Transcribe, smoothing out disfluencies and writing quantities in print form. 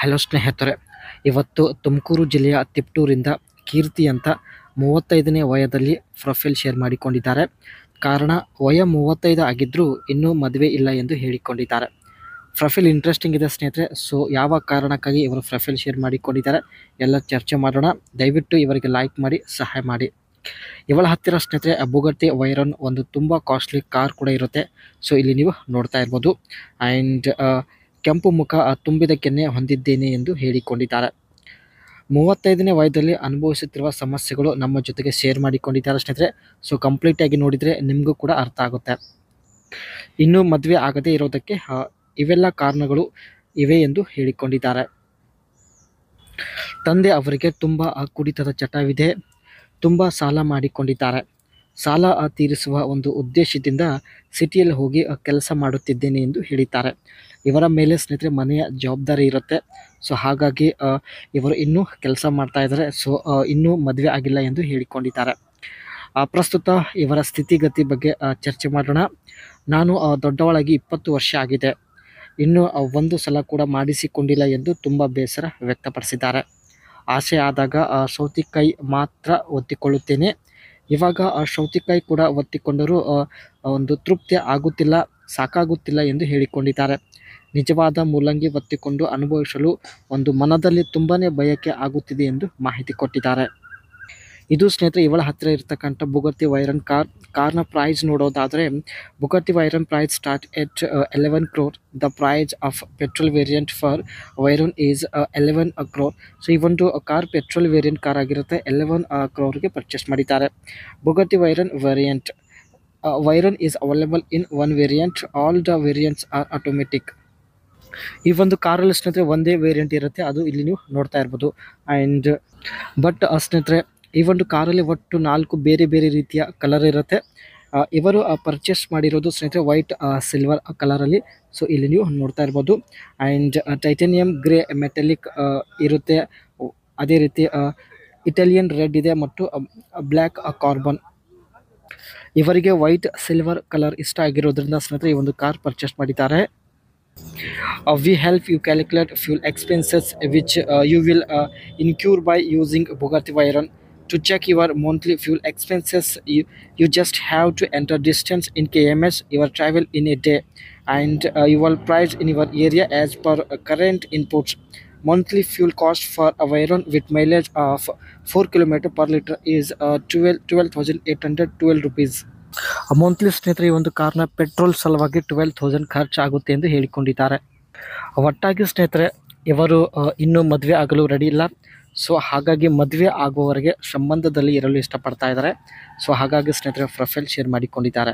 Hello ಸ್ನೇಹಿತರೆ, ಇವತ್ತು ತುಮಕೂರು ಜಿಲ್ಲೆಯ ತಿಪ್ಟೂರಿಂದ ಕೀರ್ತಿ ಅಂತ 35ನೇ ವಯದಲ್ಲಿ ಪ್ರೊಫೈಲ್ ಶೇರ್ ಮಾಡಿಕೊಂಡಿದ್ದಾರೆ. ಕಾರಣ ವಯ 35 ಆಗಿದ್ದರೂ ಇನ್ನೂ ಮದುವೆ ಇಲ್ಲ ಎಂದು ಹೇಳಿಕೊಂಡಿದ್ದಾರೆ. ಪ್ರೊಫೈಲ್ ಇಂಟ್ರೆಸ್ಟಿಂಗ್ ಇದೆ ಸ್ನೇಹಿತರೆ. ಸೊ ಯಾವ ಕಾರಣಕ್ಕಾಗಿ ಇವರು ಪ್ರೊಫೈಲ್ ಶೇರ್ ಮಾಡಿಕೊಂಡಿದ್ದಾರೆ ಎಲ್ಲ ಚರ್ಚೆ ಮಾಡೋಣ. ದಯವಿಟ್ಟು ಇವರಿಗೆ ಲೈಕ್ ಮಾಡಿ ಸಹಾಯ ಮಾಡಿ. ಇವಳ ಹತ್ತಿರ ಸ್ನೇಹಿತರೆ ಬುಗಟ್ಟಿ ವೈರನ್ ಒಂದು ತುಂಬ ಕಾಸ್ಟ್ಲಿ ಕಾರ್ ಕೂಡ ಇರುತ್ತೆ. ಸೊ ಇಲ್ಲಿ ನೀವು ನೋಡ್ತಾ ಇರ್ಬೋದು. ಆ್ಯಂಡ್ ಕೆಂಪು ಮುಖ, ತುಂಬಿದ ಕೆನ್ನೆ ಹೊಂದಿದ್ದೇನೆ ಎಂದು ಹೇಳಿಕೊಂಡಿದ್ದಾರೆ. 35ನೇ ವಯದಲ್ಲಿ ಅನುಭವಿಸುತ್ತಿರುವ ಸಮಸ್ಯೆಗಳು ನಮ್ಮ ಜೊತೆಗೆ ಶೇರ್ ಮಾಡಿಕೊಂಡಿದ್ದಾರೆ ಸ್ನೇಹಿತರೆ. ಸೊ ಕಂಪ್ಲೀಟಾಗಿ ನೋಡಿದರೆ ನಿಮಗೂ ಕೂಡ ಅರ್ಥ ಆಗುತ್ತೆ. ಇನ್ನೂ ಮದುವೆ ಆಗದೇ ಇರೋದಕ್ಕೆ ಇವೆಲ್ಲ ಕಾರಣಗಳು ಇವೆ ಎಂದು ಹೇಳಿಕೊಂಡಿದ್ದಾರೆ. ತಂದೆ ಅವರಿಗೆ ತುಂಬ ಕುಡಿತದ ಚಟವಿದೆ, ತುಂಬ ಸಾಲ ಮಾಡಿಕೊಂಡಿದ್ದಾರೆ. ಸಾಲ ತೀರಿಸುವ ಒಂದು ಉದ್ದೇಶದಿಂದ ಸಿಟಿಯಲ್ಲಿ ಹೋಗಿ ಕೆಲಸ ಮಾಡುತ್ತಿದ್ದೇನೆ ಎಂದು ಹೇಳಿದ್ದಾರೆ. ಇವರ ಮೇಲೆ ಸ್ನೇಹಿತರೆ ಮನೆಯ ಜವಾಬ್ದಾರಿ ಇರುತ್ತೆ. ಸೊ ಹಾಗಾಗಿ ಇವರು ಇನ್ನೂ ಕೆಲಸ ಮಾಡ್ತಾ ಇದ್ದಾರೆ. ಸೊ ಇನ್ನೂ ಮದುವೆ ಆಗಿಲ್ಲ ಎಂದು ಹೇಳಿಕೊಂಡಿದ್ದಾರೆ. ಪ್ರಸ್ತುತ ಇವರ ಸ್ಥಿತಿಗತಿ ಬಗ್ಗೆ ಚರ್ಚೆ ಮಾಡೋಣ. ನಾನು ದೊಡ್ಡವಳಾಗಿ 20 ವರ್ಷ ಆಗಿದೆ, ಇನ್ನೂ ಒಂದು ಸಲ ಕೂಡ ಮಾಡಿಸಿಕೊಂಡಿಲ್ಲ ಎಂದು ತುಂಬ ಬೇಸರ ವ್ಯಕ್ತಪಡಿಸಿದ್ದಾರೆ. ಆಸೆ ಆದಾಗ ಸೌತೆಕಾಯಿ ಮಾತ್ರ ಒತ್ತಿಕೊಳ್ಳುತ್ತೇನೆ. ಇವಾಗ ಸೌತೆಕಾಯಿ ಕೂಡ ಒತ್ತಿಕೊಂಡರೂ ಒಂದು ತೃಪ್ತಿ ಆಗುತ್ತಿಲ್ಲ, ಸಾಕಾಗುತ್ತಿಲ್ಲ ಎಂದು ಹೇಳಿಕೊಂಡಿದ್ದಾರೆ. ನಿಜವಾದ ಮೂಲಂಗಿ ಒತ್ತಿಕೊಂಡು ಅನುಭವಿಸಲು ಒಂದು ಮನದಲ್ಲಿ ತುಂಬಾ ಬಯಕೆ ಆಗುತ್ತಿದೆ ಎಂದು ಮಾಹಿತಿ ಕೊಟ್ಟಿದ್ದಾರೆ. ಇದು ಸ್ನೇಹಿತರೆ ಇವಳ ಹತ್ತಿರ ಇರತಕ್ಕಂಥ ಬುಗಟ್ಟಿ ವೈರನ್ ಕಾರ್ನ ಪ್ರೈಸ್ ನೋಡೋದಾದರೆ, Bugatti Veyron price start at 11 crore. The price of petrol variant for Veyron is 11 crore. So ಈ ಒಂದು ಕಾರ್ ಪೆಟ್ರೋಲ್ ವೇರಿಯಂಟ್ ಕಾರ್ ಆಗಿರುತ್ತೆ. 11 crore ಪರ್ಚೇಸ್ ಮಾಡಿದ್ದಾರೆ. Bugatti Veyron variant Veyron is available in one variant. All the variants are automatic. ಈ ಒಂದು ಕಾರಲ್ಲಿ ಸ್ನೇಹಿತರೆ ಒಂದೇ variant ಇರುತ್ತೆ, ಅದು ಇಲ್ಲಿ ನೀವು ನೋಡ್ತಾ ಇರ್ಬೋದು. ಆ್ಯಂಡ್ ಬಟ್ ಸ್ನೇಹಿತರೆ ಈ ಒಂದು ಕಾರಲ್ಲಿ ಒಟ್ಟು 4 ಬೇರೆ ಬೇರೆ ರೀತಿಯ ಕಲರ್ ಇರುತ್ತೆ. ಇವರು ಪರ್ಚೇಸ್ ಮಾಡಿರೋದು ಸ್ನೇಹಿತರೆ ವೈಟ್ ಸಿಲ್ವರ್ ಕಲರಲ್ಲಿ. ಸೊ ಇಲ್ಲಿ ನೀವು ನೋಡ್ತಾ ಇರ್ಬೋದು. ಆ್ಯಂಡ್ ಟೈಟಾನಿಯಂ ಗ್ರೇ ಮೆಟಲಿಕ್ ಇರುತ್ತೆ. ಅದೇ ರೀತಿ ಇಟಾಲಿಯನ್ ರೆಡ್ ಇದೆ ಮತ್ತು ಬ್ಲ್ಯಾಕ್ ಕಾರ್ಬನ್. ಇವರಿಗೆ ವೈಟ್ ಸಿಲ್ವರ್ ಕಲರ್ ಇಷ್ಟ ಆಗಿರೋದ್ರಿಂದ ಸ್ನೇಹಿತರೆ ಈ ಒಂದು ಕಾರ್ ಪರ್ಚೇಸ್ ಮಾಡಿದ್ದಾರೆ. We help you calculate fuel expenses which you will incur by using Bugatti Veyron. To check your monthly fuel expenses, you just have to enter distance in kms, your travel in a day, and your price in your area as per current inputs. Monthly fuel cost for a Veyron with mileage of 4 km per liter is 12,812 rupees. Monthly ಸ್ನೇಹಿತರೆ ಈ ಒಂದು ಕಾರ್ನ petrol ಸಲುವಾಗಿ 12,000 ಖರ್ಚಾಗುತ್ತೆ ಎಂದು ಹೇಳಿಕೊಂಡಿದ್ದಾರೆ. ಒಟ್ಟಾಗಿ ಸ್ನೇಹಿತರೆ ಇವರು ಇನ್ನೂ ಮದುವೆ ಆಗಲು ರೆಡಿ ಇಲ್ಲ. ಸೊ ಹಾಗಾಗಿ ಮದುವೆ ಆಗುವವರೆಗೆ ಸಂಬಂಧದಲ್ಲಿ ಇರಲು ಇಷ್ಟಪಡ್ತಾ ಇದ್ದಾರೆ. ಸೊ ಹಾಗಾಗಿ ಸ್ನೇಹಿತರೆ ಪ್ರೊಫೈಲ್ ಶೇರ್ ಮಾಡಿಕೊಂಡಿದ್ದಾರೆ.